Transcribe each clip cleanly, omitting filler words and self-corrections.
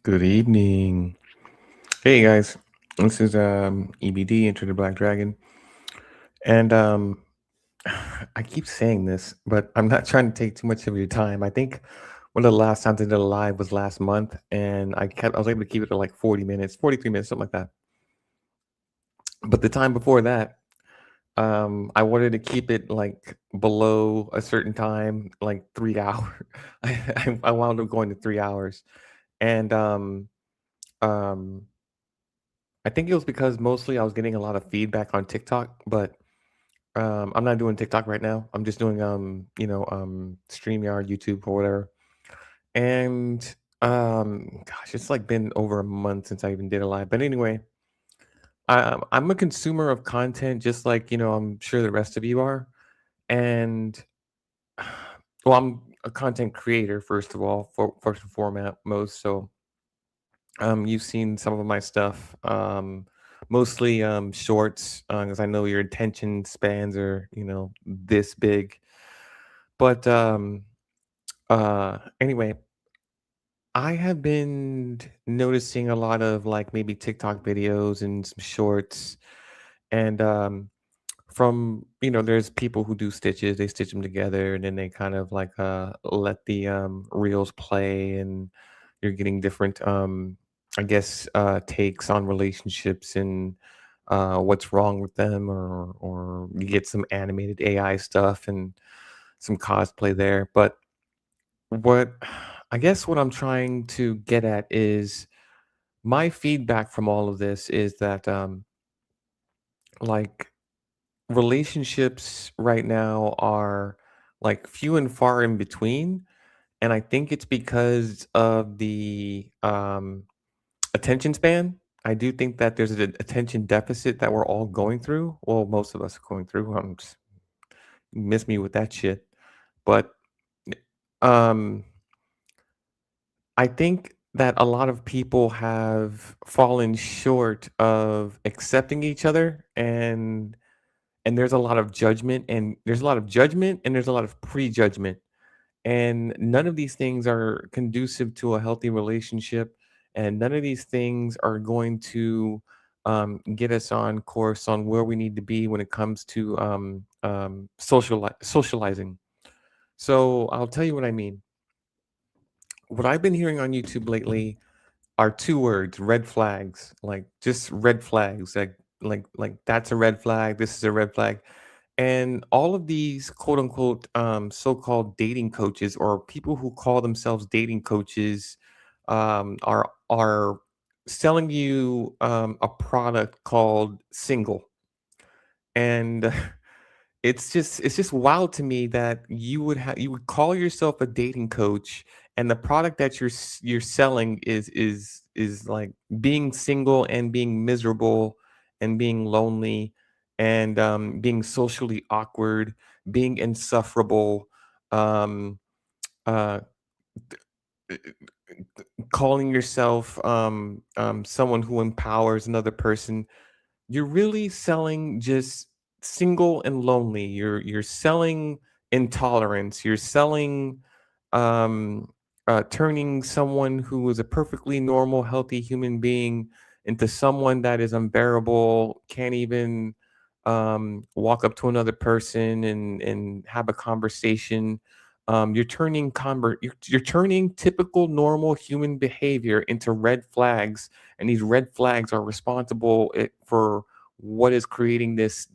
Good evening. Hey guys, this is EBD, Enter the Black Dragon. And I keep saying this, but I'm not trying to take too much of your time. I think one of the last times I did a live was last month, and I was able to keep it to like 40 minutes, 43 minutes, something like that. But the time before that, I wanted to keep it like below a certain time, like 3 hours. I wound up going to 3 hours. And um I think it was because mostly I was getting a lot of feedback on TikTok, but I'm not doing TikTok right now. I'm just doing StreamYard, YouTube, or whatever. And gosh, it's like been over a month since I even did a live. But anyway, I'm a consumer of content, just like I'm sure the rest of you are. And well, I'm a content creator first of all, first and foremost. So you've seen some of my stuff, mostly shorts, because I know your attention spans are, this big. But anyway, I have been noticing a lot of like maybe TikTok videos and some shorts, and from there's people who do stitches. They stitch them together, and then they kind of like let the reels play, and you're getting different I guess takes on relationships and what's wrong with them, or you get some animated AI stuff and some cosplay there. But what I guess what I'm trying to get at is my feedback from all of this is that like relationships right now are like few and far in between, and I think it's because of the attention span. I do think that there's an attention deficit that we're all going through. Well, most of us are going through. Miss me with that shit. But um, I think that a lot of people have fallen short of accepting each other, and there's a lot of judgment, and there's a lot of judgment, and there's a lot of prejudgment, and none of these things are conducive to a healthy relationship, and none of these things are going to get us on course on where we need to be when it comes to socializing. So I'll tell you what I mean. What I've been hearing on YouTube lately are two words: red flags. Like just red flags. Like that's a red flag. This is a red flag. And all of these quote unquote so-called dating coaches, or people who call themselves dating coaches, are selling you a product called single. And it's just wild to me that you would call yourself a dating coach, and the product that you're selling is like being single and being miserable and being lonely and being socially awkward, being insufferable, um, uh, calling yourself someone who empowers another person. You're really selling just single and lonely. You're selling intolerance. You're selling turning someone who is a perfectly normal, healthy human being into someone that is unbearable, can't even walk up to another person and have a conversation. You're turning typical normal human behavior into red flags, and these red flags are responsible for what is creating this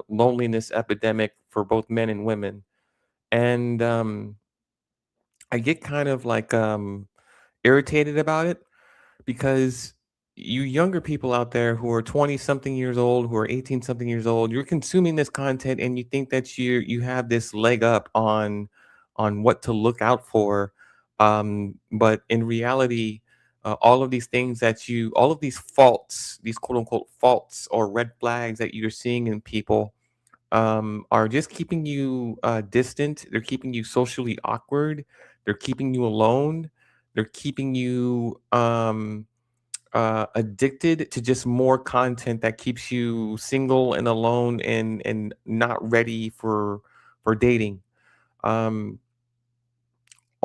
loneliness epidemic for both men and women. And I get kind of like irritated about it, because you younger people out there who are 20 something years old, who are 18 something years old, you're consuming this content and you think that you have this leg up on what to look out for. But in reality, all of these faults, these quote unquote faults or red flags that you're seeing in people, are just keeping you distant. They're keeping you socially awkward. They're keeping you alone. They're keeping you addicted to just more content that keeps you single and alone and not ready for dating. Um,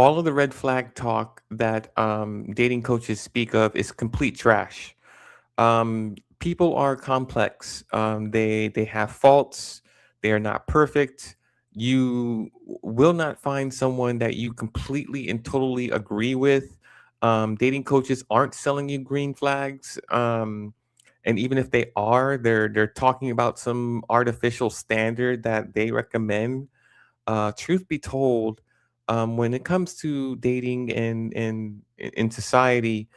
all of the red flag talk that dating coaches speak of is complete trash. People are complex. They have faults. They are not perfect. You will not find someone that you completely and totally agree with. Dating coaches aren't selling you green flags. And even if they are, they're talking about some artificial standard that they recommend. Truth be told, when it comes to dating and in society,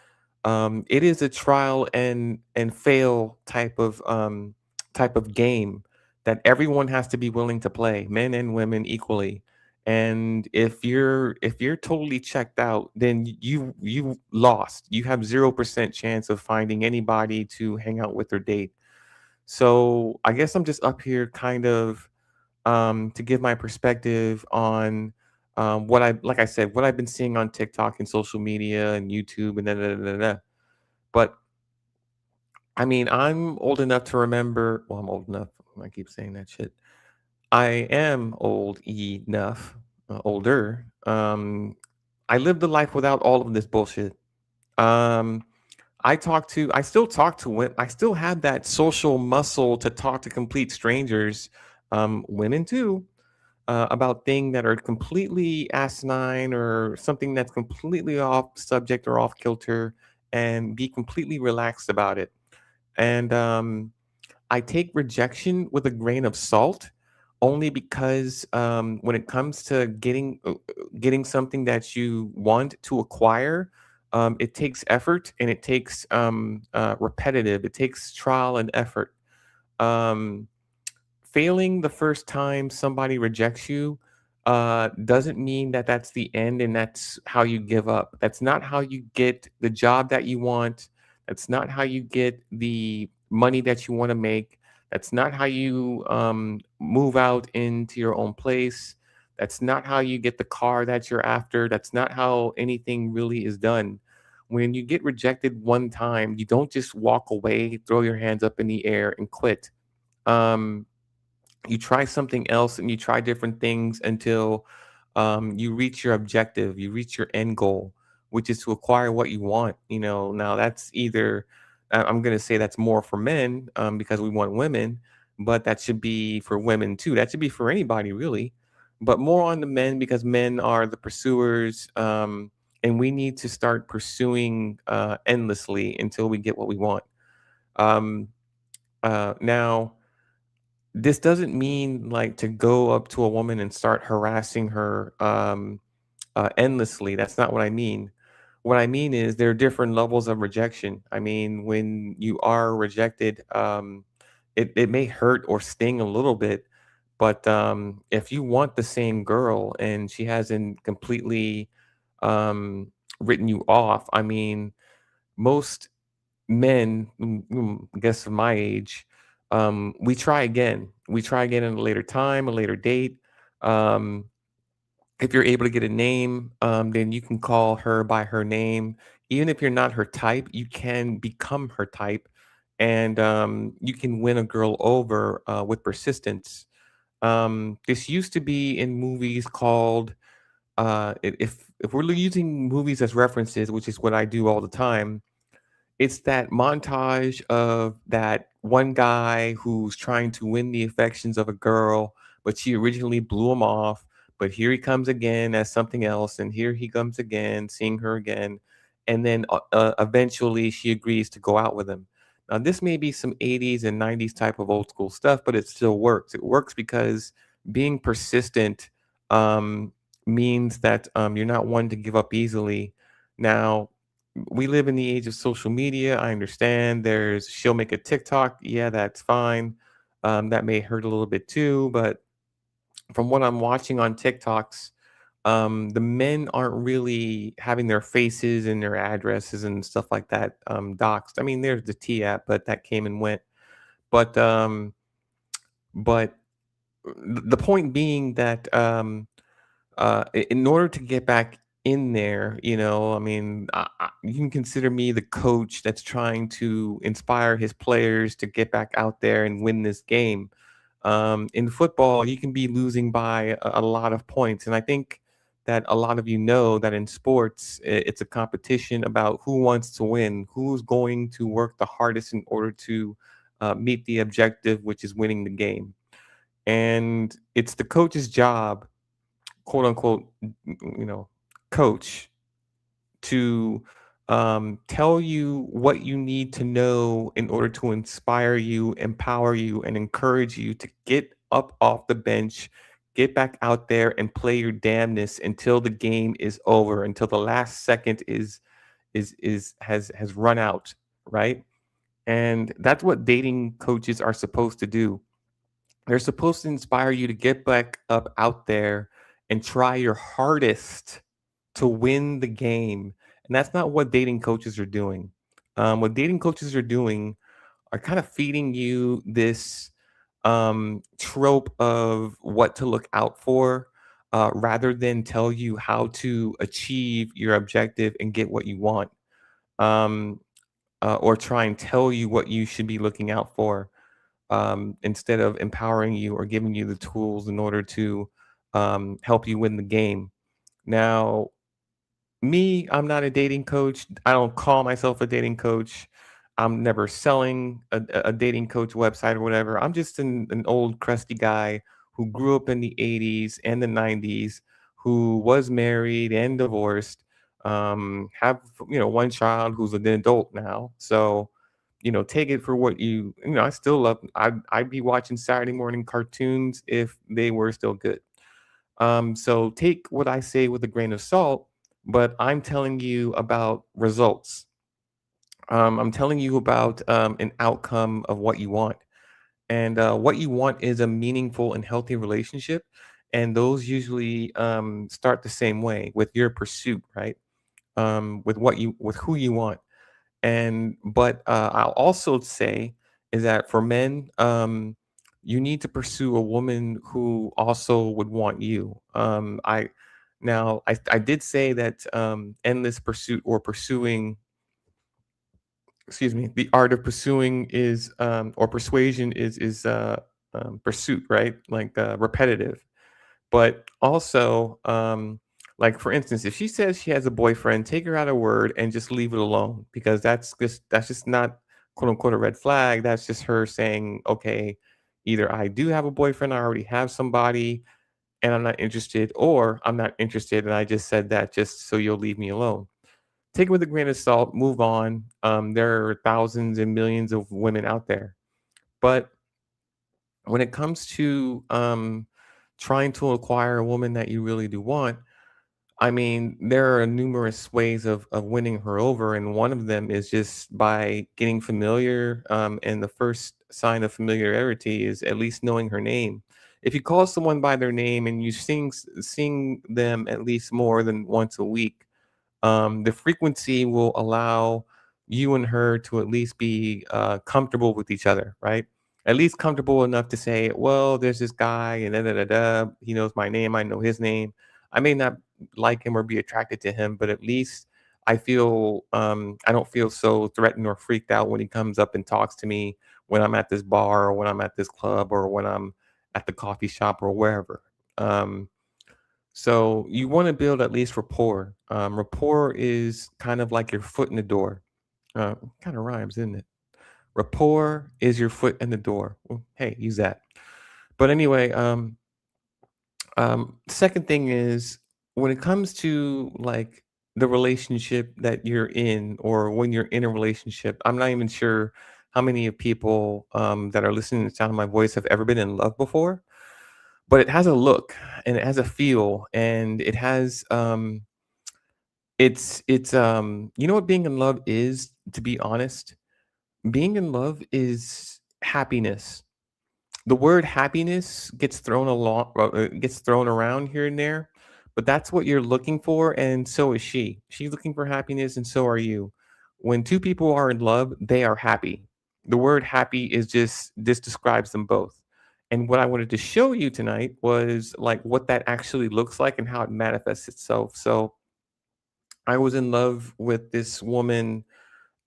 it is a trial and fail type of game that everyone has to be willing to play, men and women equally. And if you're totally checked out, then you lost. You have 0% chance of finding anybody to hang out with or date. So I guess I'm just up here kind of to give my perspective on what like I said, what I've been seeing on TikTok and social media and YouTube and da da da da. Da. But I mean, I'm old enough to remember. Well, I'm old enough. I keep saying that shit. I am old enough, older. I lived a life without all of this bullshit. Um, I still talk to women. I still have that social muscle to talk to complete strangers, women too, about things that are completely asinine or something that's completely off subject or off kilter, and be completely relaxed about it. And I take rejection with a grain of salt, only because when it comes to getting something that you want to acquire, it takes effort and it takes repetitive. It takes trial and effort. Um, Failing the first time somebody rejects you doesn't mean that that's the end and that's how you give up. That's not how you get the job that you want. That's not how you get the money that you want to make. That's not how you move out into your own place. That's not how you get the car that you're after. That's not how anything really is done. When you get rejected one time, you don't just walk away, throw your hands up in the air, and quit. Um, you try something else and you try different things until you reach your objective, you reach your end goal, which is to acquire what you want. Now that's either I'm going to say that's more for men because we want women, but that should be for women too. That should be for anybody really, but more on the men because men are the pursuers. And we need to start pursuing endlessly until we get what we want. Um, Now, this doesn't mean like to go up to a woman and start harassing her endlessly. That's not what I mean. What I mean is there are different levels of rejection. I mean, when you are rejected, it may hurt or sting a little bit, but if you want the same girl and she hasn't completely written you off, I mean, most men, I guess of my age, we try again. We try again at a later time, a later date. Um, if you're able to get a name, then you can call her by her name. Even if you're not her type, you can become her type, and you can win a girl over with persistence. This used to be in movies called if we're using movies as references, which is what I do all the time, it's that montage of that one guy who's trying to win the affections of a girl, but she originally blew him off. But here he comes again as something else, and here he comes again, seeing her again, and then eventually she agrees to go out with him. Now, this may be some 80s and 90s type of old school stuff, but it still works. It works because being persistent um, means that you're not one to give up easily. Now, we live in the age of social media. I understand she'll make a TikTok. Yeah, that's fine. That may hurt a little bit too, but from what I'm watching on TikToks, the men aren't really having their faces and their addresses and stuff like that doxed. I mean, there's the T app, but that came and went. But but the point being that in order to get back in there, I mean, you can consider me the coach that's trying to inspire his players to get back out there and win this game. In football, you can be losing by a lot of points, and I think that a lot of you know that in sports, it's a competition about who wants to win, who's going to work the hardest in order to meet the objective, which is winning the game. And it's the coach's job, quote unquote, you know, coach, to tell you what you need to know in order to inspire you, empower you, and encourage you to get up off the bench, get back out there, and play your damnness until the game is over, until the last second is has run out, right? And that's what dating coaches are supposed to do. They're supposed to inspire you to get back up out there and try your hardest to win the game. And that's not what dating coaches are doing. What dating coaches are doing are kind of feeding you this trope of what to look out for, rather than tell you how to achieve your objective and get what you want, um, or try and tell you what you should be looking out for, instead of empowering you or giving you the tools in order to help you win the game. Now, me, I'm not a dating coach. I don't call myself a dating coach. I'm never selling a dating coach website or whatever. I'm just an old crusty guy who grew up in the 80s and the 90s, who was married and divorced, have, one child who's an adult now. So, take it for what I still love. I'd be watching Saturday morning cartoons if they were still good. So take what I say with a grain of salt, but I'm telling you about results. I'm telling you about an outcome of what you want. And what you want is a meaningful and healthy relationship. And those usually start the same way with your pursuit, right? With who you want. And but I'll also say is that for men, you need to pursue a woman who also would want you. I did say that endless pursuit or pursuing, excuse me, the art of pursuing is or persuasion is pursuit, right? Like repetitive. But also, like for instance, if she says she has a boyfriend, take her at her word and just leave it alone, because that's just not, quote unquote, a red flag. That's just her saying, okay, either I do have a boyfriend, I already have somebody, and I'm not interested, or I'm not interested and I just said that just so you'll leave me alone. Take it with a grain of salt, move on. There are thousands and millions of women out there. But when it comes to trying to acquire a woman that you really do want, I mean, there are numerous ways of winning her over, and one of them is just by getting familiar. And the first sign of familiarity is at least knowing her name. If you call someone by their name and you sing them at least more than once a week, the frequency will allow you and her to at least be comfortable with each other, right? At least comfortable enough to say, well, there's this guy and da da da da. He knows my name. I know his name. I may not like him or be attracted to him, but at least I don't feel so threatened or freaked out when he comes up and talks to me when I'm at this bar or when I'm at this club or when I'm at the coffee shop or wherever. Um, so you want to build at least rapport. Rapport is kind of like your foot in the door. Kind of rhymes, isn't it? Rapport is your foot in the door. Well, hey, use that. But anyway, second thing is when it comes to like the relationship that you're in, or when you're in a relationship, I'm not even sure how many of people that are listening to the sound of my voice have ever been in love before, but it has a look and it has a feel and it has you know what being in love is, to be honest? Being in love is happiness. The word happiness gets thrown around here and there, but that's what you're looking for, and so is she. She's looking for happiness, and so are you. When two people are in love, they are happy. The word happy is just this describes them both. And what I wanted to show you tonight was like what that actually looks like and how it manifests itself. So I was in love with this woman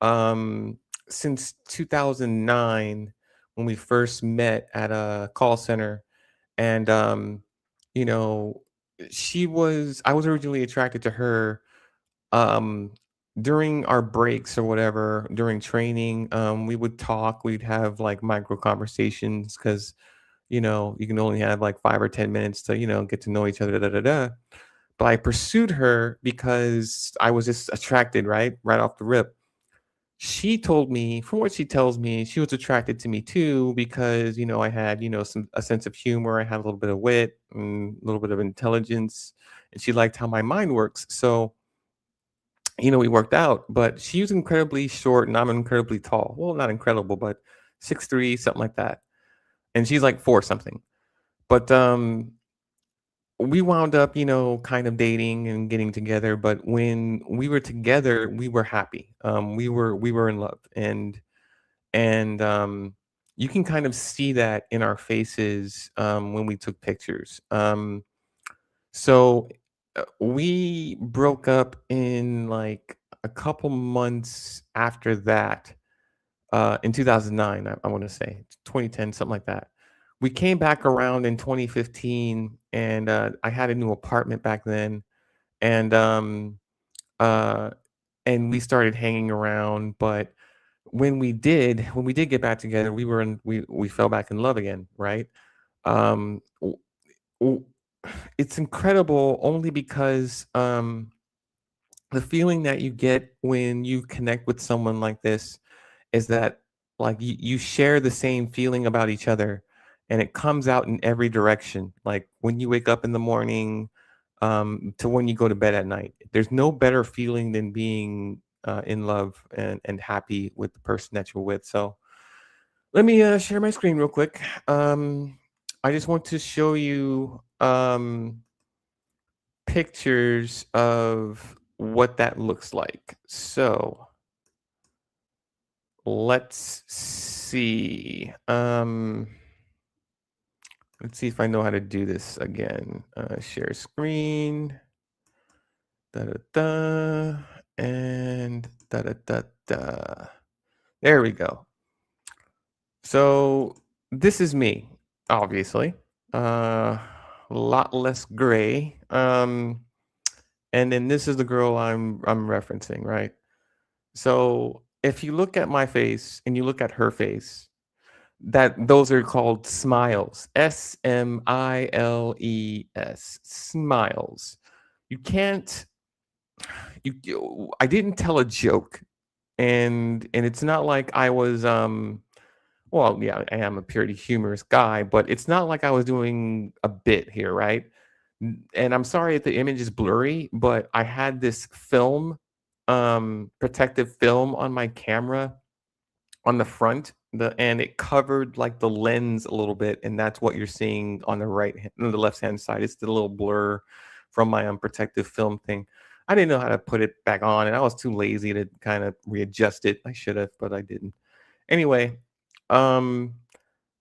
um, since 2009 when we first met at a call center. And, you know, I was originally attracted to her, um, during our breaks or whatever, during training, we would talk, we'd have, like, micro conversations because you can only have, like, 5 or 10 minutes to, get to know each other, da, da, da. But I pursued her because I was just attracted, right? Right off the rip. She told me, from what she tells me, she was attracted to me too because, I had, a sense of humor, I had a little bit of wit, and a little bit of intelligence, and she liked how my mind works. So, we worked out, but she was incredibly short and I'm incredibly tall. Well, not incredible, but 6'3", something like that. And she's like 4 something. But we wound up, kind of dating and getting together, but when we were together, we were happy. We were in love, and you can kind of see that in our faces when we took pictures. So we broke up in like a couple months after that, in 2009, I want to say 2010, something like that. We came back around in 2015, and I had a new apartment back then, and uh, and we started hanging around. But when we did get back together, we fell back in love again, right? Um, w- w- it's incredible only because the feeling that you get when you connect with someone like this is that, like, you share the same feeling about each other, and it comes out in every direction. Like when you wake up in the morning, to when you go to bed at night. There's no better feeling than being in love and happy with the person that you're with. So let me share my screen real quick. I just want to show you pictures of what that looks like. So let's see. Let's see if I know how to do this again. Share screen. Da da da. And da da da da. There we go. So this is me, obviously. A lot less gray. And then this is the girl I'm referencing, right? So if you look at my face and you look at her face, that those are called smiles. Smiles. Smiles. You can't I didn't tell a joke, and it's not like I was well, yeah, I am a purely humorous guy, but it's not like I was doing a bit here, right? And I'm sorry if the image is blurry, but I had this film, protective film on my camera on the front, and it covered like the lens a little bit, and that's what you're seeing on on the left hand side. It's the little blur from my protective film thing. I didn't know how to put it back on, and I was too lazy to kind of readjust it. I should have, but I didn't. Anyway, um,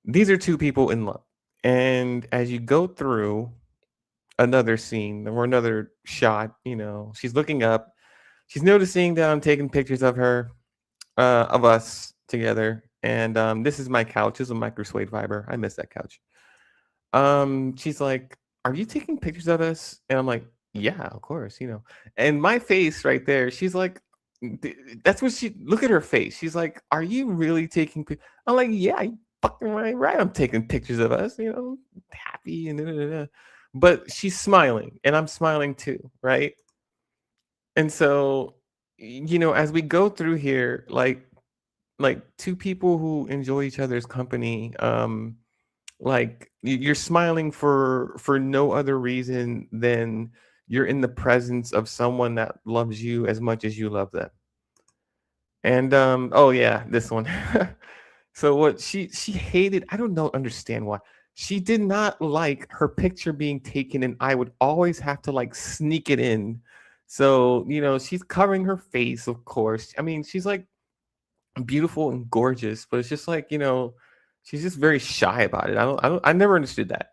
these are two people in love, and as you go through another scene or another shot, she's looking up. She's noticing that I'm taking pictures of her, of us together. And this is my couch. This is a micro suede fiber. I miss that couch. She's like, "Are you taking pictures of us?" And I'm like, "Yeah, of course." And my face right there. She's like, "That's what she." Look at her face. She's like, "Are you really taking?" I'm like, "Yeah, you fucking right. I'm taking pictures of us. Happy and da, da, da, da." But she's smiling, and I'm smiling too, right? And so, as we go through here, like two people who enjoy each other's company, like you're smiling for no other reason than you're in the presence of someone that loves you as much as you love them. And oh yeah, this one. So what she hated, I don't know, understand why. She did not like her picture being taken, and I would always have to like sneak it in. So, she's covering her face, of course. I mean, she's like beautiful and gorgeous, but it's just like, she's just very shy about it. I never understood that.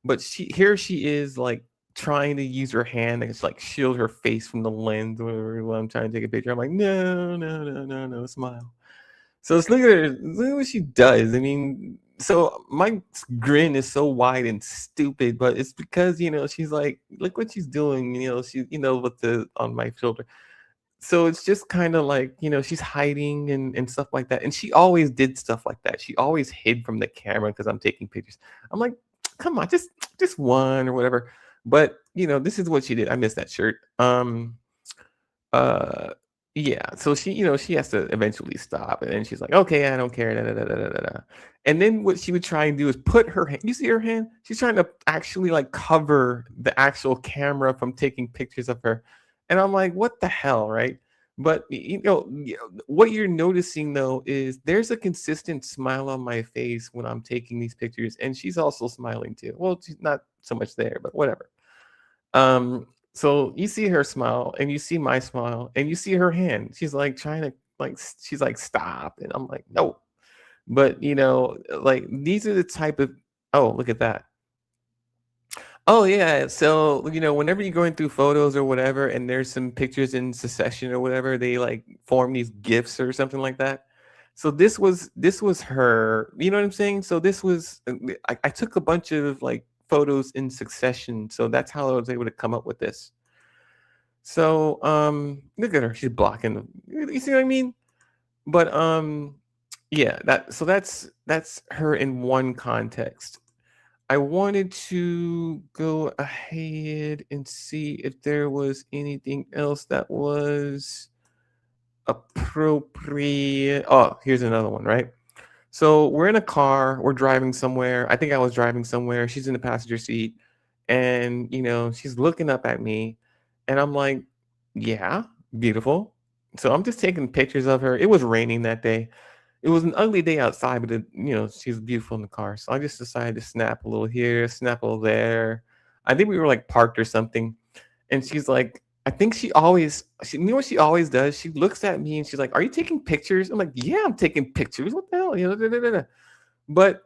But here she is like trying to use her hand and just like shield her face from the lens or whatever while I'm trying to take a picture. I'm like, no, no, no, no, no, smile. So let's look at her. Look at what she does. I mean, so my grin is so wide and stupid, but it's because she's like, look what she's doing. She with the on my shoulder. So it's just kind of like she's hiding and stuff like that. And she always did stuff like that. She always hid from the camera because I'm taking pictures. I'm like, come on, just one or whatever. But this is what she did. I missed that shirt. Uh, yeah, so she has to eventually stop, and then she's like, "Okay, I don't care." Da, da, da, da, da, da, da. And then what she would try and do is put her hand. You see her hand? She's trying to actually like cover the actual camera from taking pictures of her, and I'm like, "What the hell, right?" But what you're noticing though is there's a consistent smile on my face when I'm taking these pictures, and she's also smiling too. Well, she's not so much there, but whatever. So you see her smile and you see my smile and you see her hand. She's like trying to she's like stop and I'm like no. But like these are the type of oh, look at that. Oh yeah. So, whenever you're going through photos or whatever and there's some pictures in succession or whatever, they like form these gifs or something like that. So this was her, you know what I'm saying? So this was I took a bunch of like photos in succession. So that's how I was able to come up with this. So, look at her. She's blocking them. You see what I mean? But yeah, that's her in one context. I wanted to go ahead and see if there was anything else that was appropriate. Oh, here's another one, right? So we're in a car, we're driving somewhere. I think I was driving somewhere. She's in the passenger seat, and she's looking up at me, and I'm like, "Yeah, beautiful." So I'm just taking pictures of her. It was raining that day. It was an ugly day outside, but she's beautiful in the car. So I just decided to snap a little here, snap a little there. I think we were like parked or something, and she's like, I think you know what she always does? She looks at me and she's like, "Are you taking pictures?" I'm like, "Yeah, I'm taking pictures. What the hell?" Da, da, da, da. But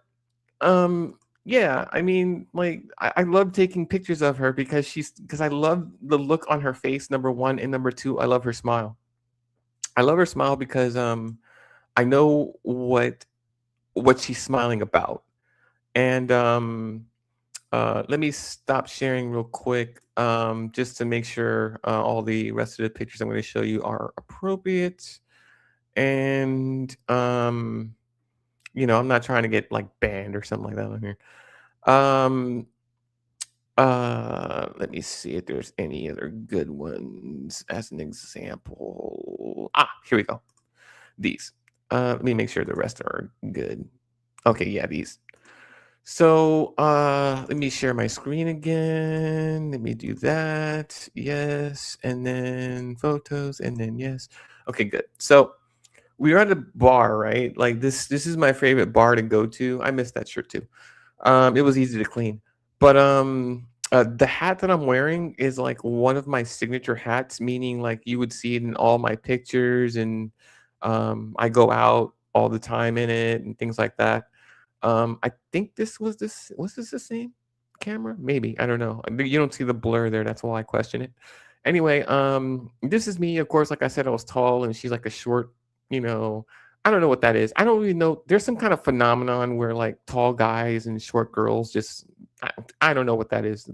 yeah, I mean, like, I love taking pictures of her because I love the look on her face. Number one, and number two, I love her smile. I love her smile because I know what she's smiling about, and let me stop sharing real quick, just to make sure all the rest of the pictures I'm going to show you are appropriate. And I'm not trying to get like banned or something like that on here. Um, let me see if there's any other good ones as an example. Here we go. These. Let me make sure the rest are good. Okay, yeah, these. So let me share my screen again. Let me do that. Yes. And then photos and then yes. Okay, good. So we were at a bar, right? Like this is my favorite bar to go to. I missed that shirt too. It was easy to clean. But the hat that I'm wearing is like one of my signature hats, meaning like you would see it in all my pictures and I go out all the time in it and things like that. I think was this the same camera? Maybe. I don't know. You don't see the blur there. That's why I question it. Anyway, this is me. Of course, like I said, I was tall and she's like a short, you know, I don't know what that is. I don't really know. There's some kind of phenomenon where like tall guys and short girls just I, I don't know what that is.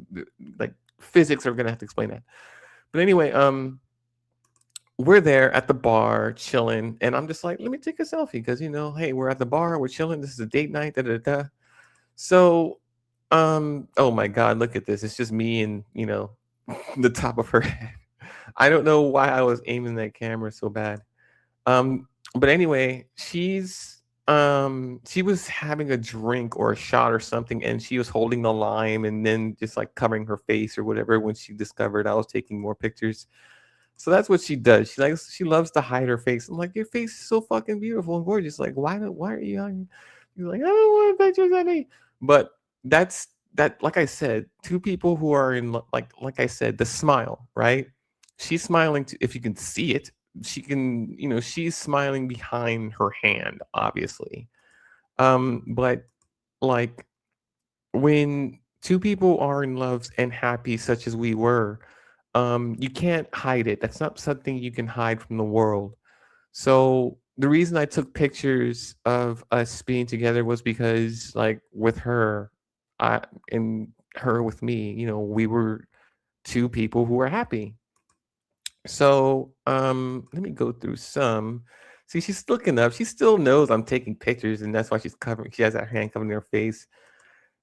Like physics are gonna have to explain that. But anyway, we're there at the bar chilling, and I'm just like, let me take a selfie because hey, we're at the bar, we're chilling. This is a date night. Da da da. So, oh my God, look at this. It's just me and the top of her head. I don't know why I was aiming that camera so bad. But anyway, she was having a drink or a shot or something, and she was holding the lime and then just like covering her face or whatever when she discovered I was taking more pictures. So that's what she does. She loves to hide her face. I'm like, your face is so fucking beautiful and gorgeous. Like, why are you on? You're like, I don't want pictures of me. But that's that. Like I said, two people who are in like I said, the smile, right? She's smiling. If you can see it, she can. She's smiling behind her hand, obviously. But like when two people are in love and happy, such as we were, you can't hide it. That's not something you can hide from the world. So the reason I took pictures of us being together was because, like, with her, I and her with me, we were two people who were happy. So, let me go through some. See, she's looking up. She still knows I'm taking pictures, and that's why she's covering. She has that hand covering her face.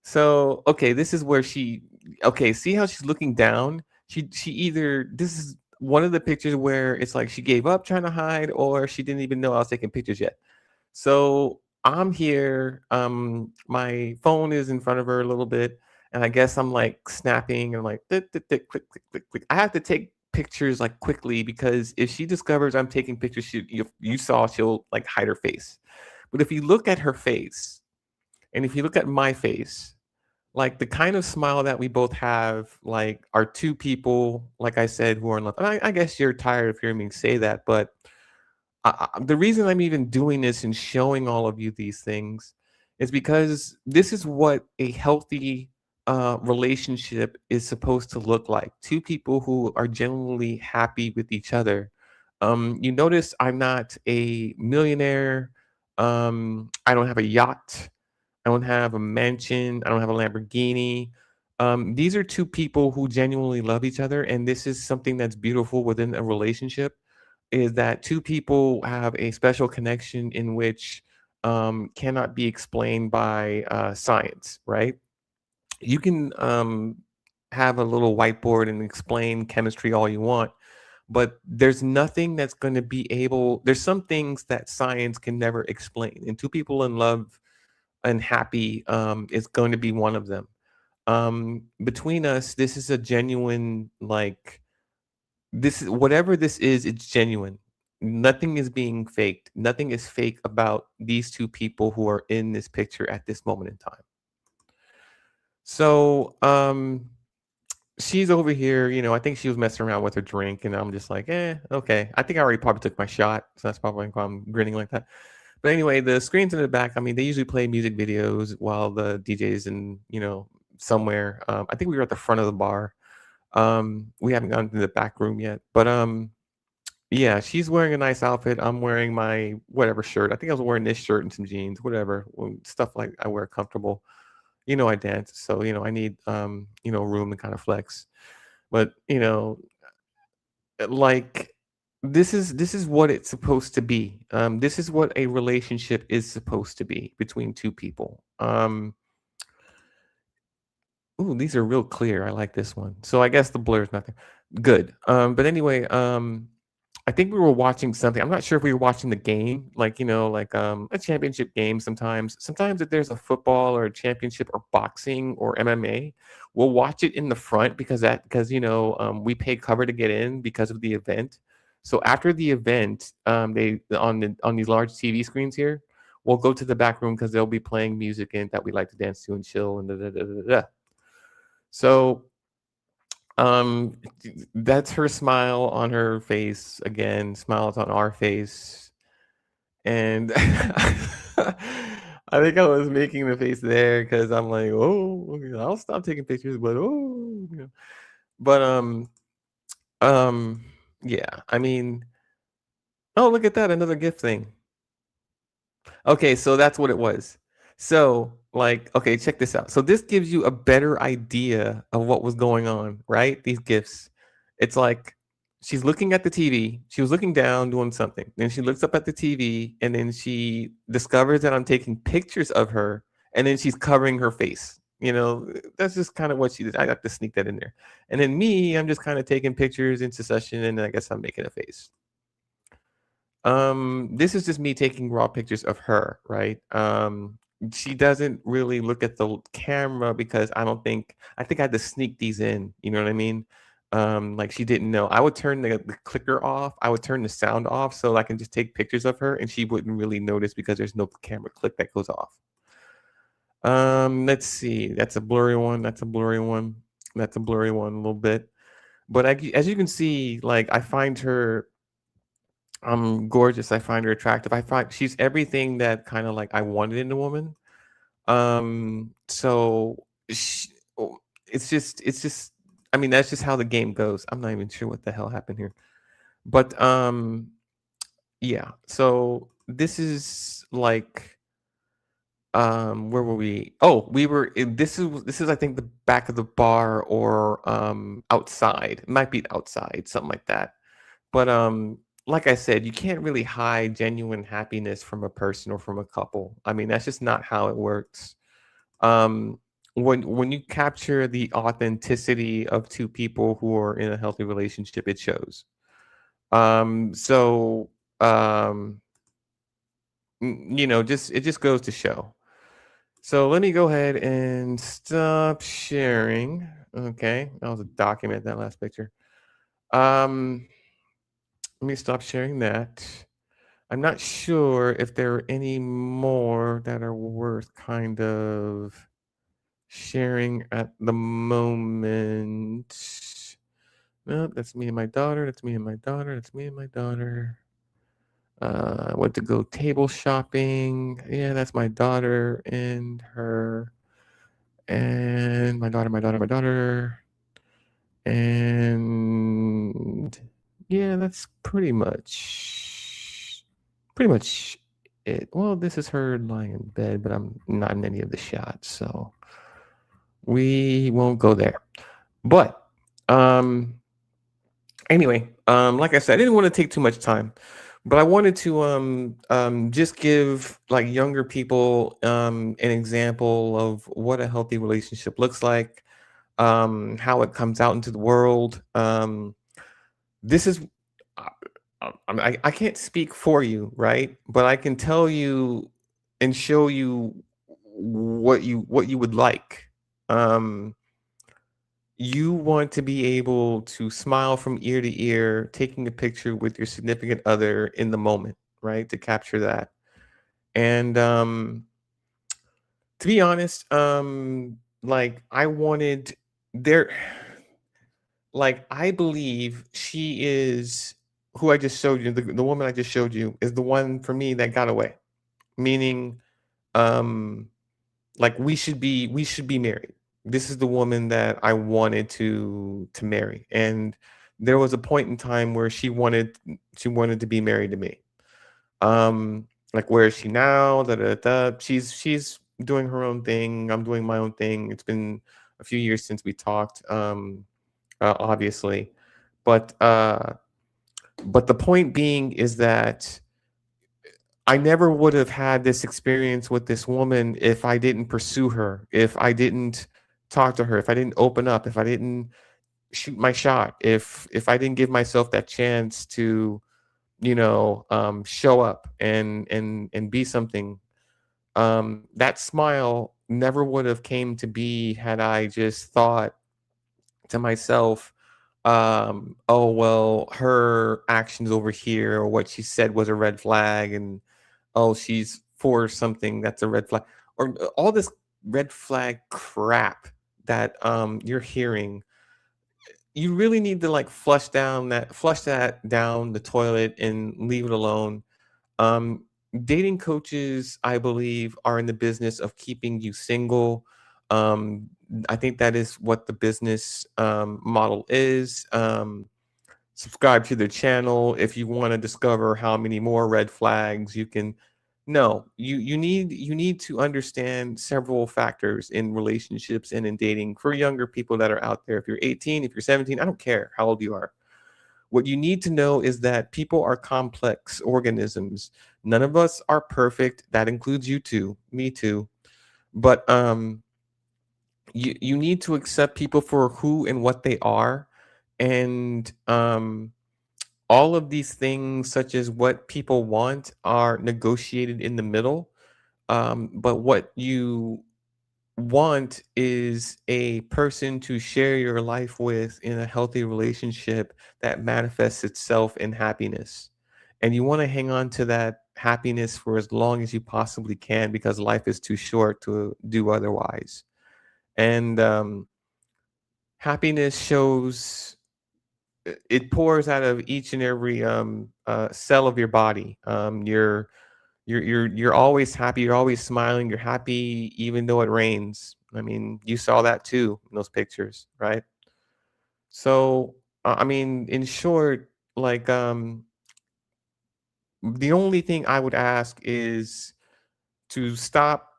So, okay, this is where she. Okay, see how she's looking down? She either this is one of the pictures where it's like she gave up trying to hide, or she didn't even know I was taking pictures yet. So I'm here. My phone is in front of her a little bit, and I guess I'm like snapping and like tick, tick, tick, click, click, click, click. I have to take pictures like quickly because if she discovers I'm taking pictures, you saw she'll like hide her face. But if you look at her face, and if you look at my face, like the kind of smile that we both have, like are two people, like I said, who are in love. And I guess you're tired of hearing me say that, but the reason I'm even doing this and showing all of you these things is because this is what a healthy relationship is supposed to look like. Two people who are genuinely happy with each other. You notice I'm not a millionaire. I don't have a yacht. I don't have a mansion. I don't have a Lamborghini. These are two people who genuinely love each other, and this is something that's beautiful within a relationship is that two people have a special connection in which cannot be explained by science, right? You can have a little whiteboard and explain chemistry all you want, but there's nothing that's going to be able, there's some things that science can never explain. And two people in love and happy is going to be one of them. Between us, this is a genuine, like, this is whatever this is, it's genuine. Nothing is being faked. Nothing is fake about these two people who are in this picture at this moment in time. So, she's over here, I think she was messing around with her drink, and I'm just like, okay. I think I already probably took my shot, so that's probably why I'm grinning like that. But anyway, the screens in the back, I mean, they usually play music videos while the DJ's in, somewhere. I think we were at the front of the bar. We haven't gone to the back room yet, but yeah, she's wearing a nice outfit. I'm wearing my whatever shirt. I think I was wearing this shirt and some jeans, whatever, stuff like I wear comfortable. I dance, so I need room to kind of flex. But like this is what it's supposed to be. This is what a relationship is supposed to be between two people. Ooh, these are real clear. I like this one. So I guess the blur is nothing. Good. But anyway, I think we were watching something. I'm not sure if we were watching the game, like like a championship game. Sometimes if there's a football or a championship or boxing or MMA, we'll watch it in the front because we pay cover to get in because of the event. So after the event, they on these large TV screens here, we'll go to the back room because they'll be playing music and that we like to dance to and chill and da da da da da. So um, that's her smile on her face again, smiles on our face. And I think I was making the face there because I'm like, oh, okay, I'll stop taking pictures, but but um, yeah. I mean, oh, look at that, another gift thing. Okay, so that's what it was. So, like, okay, check this out. So this gives you a better idea of what was going on, right? These gifts. It's like she's looking at the TV. She was looking down doing something. Then she looks up at the TV and then she discovers that I'm taking pictures of her and then she's covering her face. That's just kind of what she did. I got to sneak that in there. And then me, I'm just kind of taking pictures in succession and I guess I'm making a face. This is just me taking raw pictures of her, right? She doesn't really look at the camera because I think I had to sneak these in, you know what I mean? Like she didn't know. I would turn the clicker off, I would turn the sound off so I can just take pictures of her and she wouldn't really notice because there's no camera click that goes off. Let's see. That's a blurry one. That's a blurry one. That's a blurry one a little bit. But as you can see, like I find her gorgeous. I find her attractive. I find she's everything that kind of like I wanted in a woman. So sh it's just I mean, that's just how the game goes. I'm not even sure what the hell happened here. But yeah. So this is like where were we? Oh, we were this is I think the back of the bar or outside. It might be outside, something like that. But like I said, you can't really hide genuine happiness from a person or from a couple. I mean, that's just not how it works. Um when you capture the authenticity of two people who are in a healthy relationship, it shows. So um just it just goes to show. So let me go ahead and stop sharing. Okay, that was a document, that last picture. Um, Let me stop sharing that. I'm not sure if there are any more that are worth kind of sharing at the moment. No, that's me and my daughter. That's me and my daughter. That's me and my daughter. Went to go table shopping. Yeah, that's my daughter and her, and my daughter, and yeah, that's pretty much it. Well, this is her lying in bed, but I'm not in any of the shots, so we won't go there. But um, anyway, like I said, I didn't want to take too much time, but I wanted to just give like younger people an example of what a healthy relationship looks like, how it comes out into the world. This is uh, I can't speak for you, right? But I can tell you and show you what you would like. Um, you want to be able to smile from ear to ear, taking a picture with your significant other in the moment, right? To capture that. And to be honest, like I wanted there like I believe she is who I just showed you, the woman I just showed you is the one for me that got away. Meaning, um, like we should be married. This is the woman that I wanted to marry. And there was a point in time where she wanted to be married to me. Like where is she now? Da, da, da. She's doing her own thing. I'm doing my own thing. It's been a few years since we talked. Obviously. But but the point being is that I never would have had this experience with this woman if I didn't pursue her, if I didn't talk to her, if I didn't open up, if I didn't shoot my shot, if I didn't give myself that chance to, show up and be something. That smile never would have came to be had I just thought to myself, oh well, her actions over here or what she said was a red flag, and oh, she's for something that's a red flag, or all this red flag crap that you're hearing. You really need to like flush that down the toilet and leave it alone. um, Dating coaches, I believe, are in the business of keeping you single. Um, I think that is what the business model is. Subscribe to their channel if you want to discover how many more red flags you can. No, you need to understand several factors in relationships and in dating for younger people that are out there. If you're 18, if you're 17, I don't care how old you are. What you need to know is that people are complex organisms. None of us are perfect. That includes you too, me too. But you need to accept people for who and what they are, and all of these things, such as what people want, are negotiated in the middle. But what you want is a person to share your life with in a healthy relationship that manifests itself in happiness. And you want to hang on to that happiness for as long as you possibly can because life is too short to do otherwise. And happiness shows, it pours out of each and every cell of your body. You're always happy. You're always smiling. You're happy even though it rains. I mean, you saw that too in those pictures, right? So, I mean, in short, like The only thing I would ask is to stop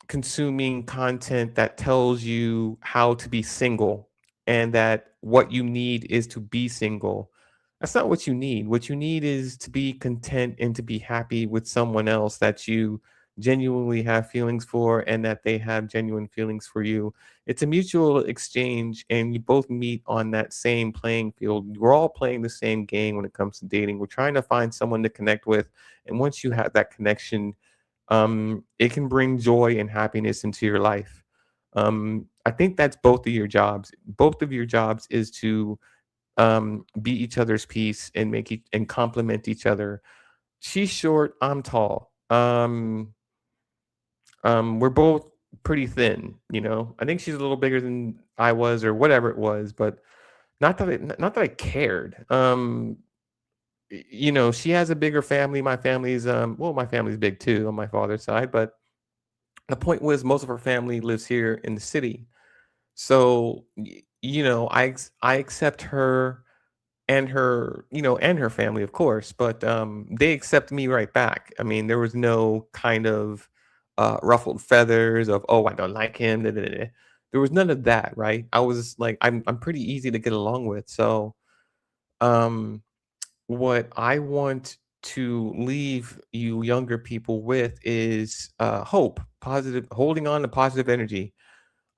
consuming content that tells you how to be single and that what you need is to be single. That's not what you need. What you need is to be content and to be happy with someone else that you genuinely have feelings for and that they have genuine feelings for you. It's a mutual exchange and you both meet on that same playing field. We're all playing the same game when it comes to dating. We're trying to find someone to connect with. And once you have that connection, it can bring joy and happiness into your life. I think that's both of your jobs. Both of your jobs is to be each other's piece and and complement each other. She's short, I'm tall. We're both pretty thin. You know, I think she's a little bigger than I was, or whatever it was, but not that I cared. You know, she has a bigger family. My family's well, my family's big too on my father's side, but the point was most of her family lives here in the city. So, you know, I accept her and and her family, of course, but they accept me right back. I mean, there was no kind of ruffled feathers of, oh, I don't like him. Da, da, da, da. There was none of that, right? I was like, I'm pretty easy to get along with. So, um, what I want to leave you younger people with is hope, positive, holding on to positive energy.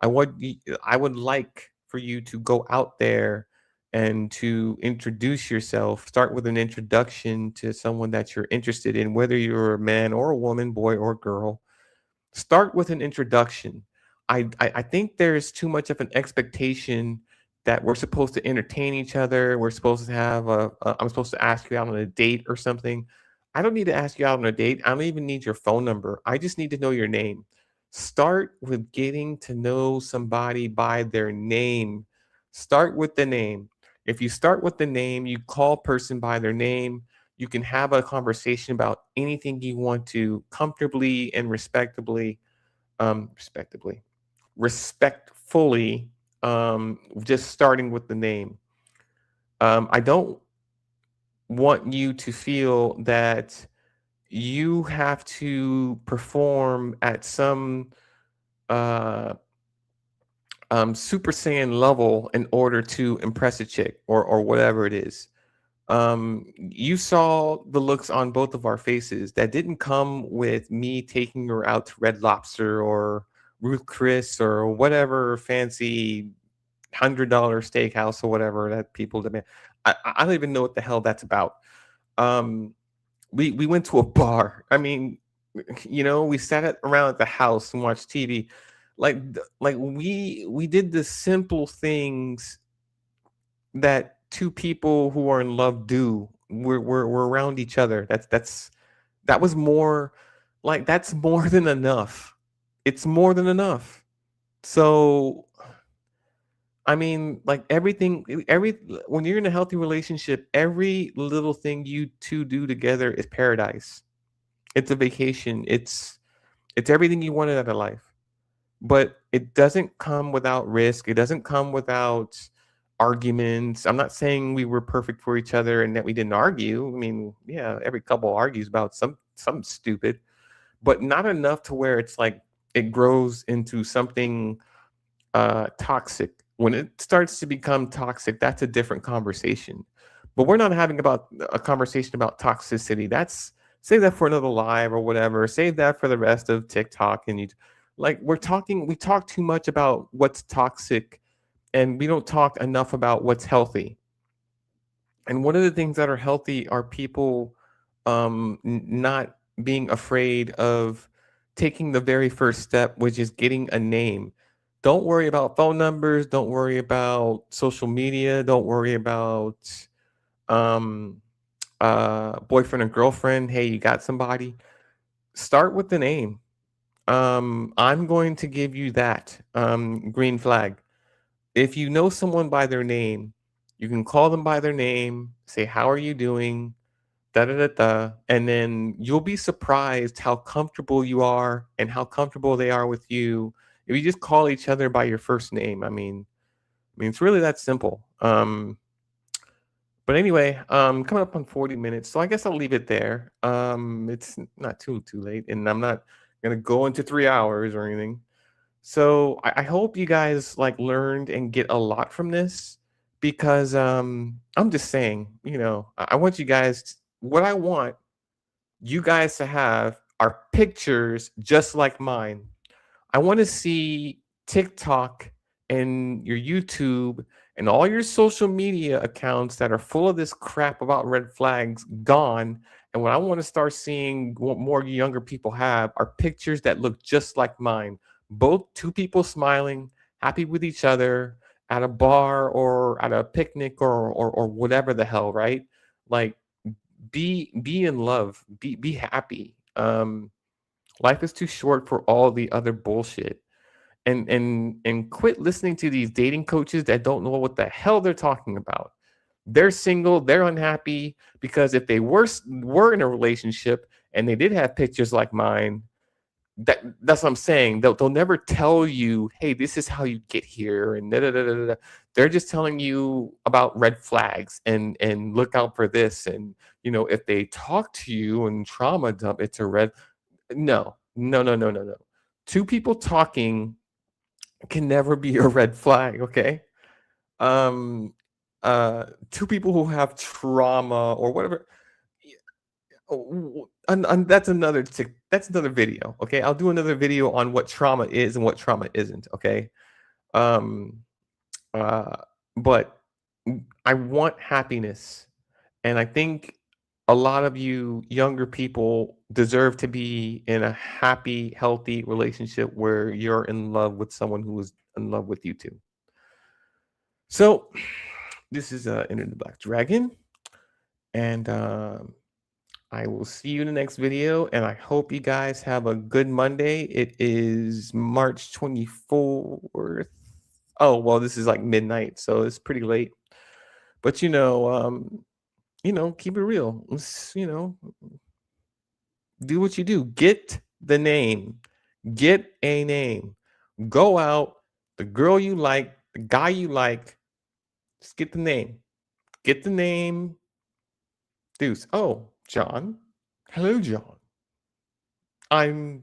I would like for you to go out there and to introduce yourself. Start with an introduction to someone that you're interested in, whether you're a man or a woman, boy or girl. Start with an introduction. I think there's too much of an expectation that we're supposed to entertain each other. We're supposed to have I'm supposed to ask you out on a date or something. I don't need to ask you out on a date. I don't even need your phone number. I just need to know your name. Start with getting to know somebody by their name. Start with the name. If you start with the name, you call person by their name, you can have a conversation about anything you want to comfortably and respectably, respectfully, just starting with the name. I don't want you to feel that you have to perform at some uh, Super Saiyan level in order to impress a chick or whatever it is. You saw the looks on both of our faces. That didn't come with me taking her out to Red Lobster or Ruth Chris or whatever fancy $100 steakhouse or whatever that people demand. I don't even know what the hell that's about. Um, we went to a bar. I mean, you know, we around at the house and watched TV. Like we did the simple things that two people who are in love do. We're around each other. That was more like that's more than enough. It's more than enough. So I mean, like every when you're in a healthy relationship, every little thing you two do together is paradise. It's a vacation. It's everything you wanted out of life. But it doesn't come without risk. It doesn't come without arguments. I'm not saying we were perfect for each other and that we didn't argue. I mean, yeah, every couple argues about something stupid, but not enough to where it's like it grows into something toxic. When it starts to become toxic, that's a different conversation. But we're not having about a conversation about toxicity. That's save that for another live or whatever. Save that for the rest of TikTok and you like we talk too much about what's toxic and we don't talk enough about what's healthy. And one of the things that are healthy are people not being afraid of taking the very first step, which is getting a name. Don't worry about phone numbers. Don't worry about social media. Don't worry about um, boyfriend or girlfriend. Hey, you got somebody? Start with the name. I'm going to give you that green flag. If you know someone by their name, you can call them by their name, say, "How are you doing?" Da da da da, and then you'll be surprised how comfortable you are and how comfortable they are with you. If you just call each other by your first name, I mean, it's really that simple. But anyway, coming up on 40 minutes, so I guess I'll leave it there. It's not too late, and I'm not gonna go into 3 hours or anything. So I hope you guys like learned and get a lot from this because I'm just saying, I want you guys. What I want you guys to have are pictures just like mine. I want to see TikTok and your YouTube and all your social media accounts that are full of this crap about red flags gone. And what I want to start seeing what more younger people have are pictures that look just like mine. Both two people smiling, happy with each other at a bar or at a picnic or whatever the hell, right? Like be in love, be happy. Life is too short for all the other bullshit. And quit listening to these dating coaches that don't know what the hell they're talking about. They're single, they're unhappy because if they were in a relationship and they did have pictures like mine, that's what I'm saying. They'll never tell you, hey, this is how you get here, and da, da, da, da, da. They're just telling you about red flags and look out for this. And if they talk to you and trauma dump, it's a red. No, no, no, no, no, no. Two people talking can never be a red flag, okay? Um, two people who have trauma or whatever. And that's another video, okay? I'll do another video on what trauma is and what trauma isn't, okay? Um, uh, but I want happiness, and I think a lot of you younger people deserve to be in a happy, healthy relationship where you're in love with someone who is in love with you too. So this is Enter the Black Dragon, and I will see you in the next video. And I hope you guys have a good Monday. It is March 24th. Oh well, this is like midnight, so it's pretty late. But keep it real. Do what you do. Get the name. Get a name. Go out. The girl you like, the guy you like. Just get the name. Get the name. Deuce. Oh, John. Hello, John. I'm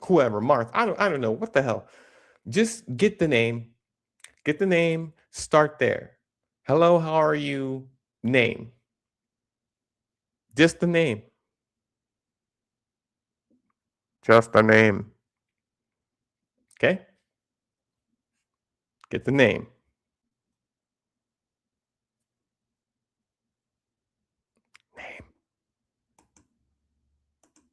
whoever, Marth. I don't know. What the hell? Just get the name. Get the name. Start there. Hello, how are you? Name. Just the name. Just the name. Okay? Get the name.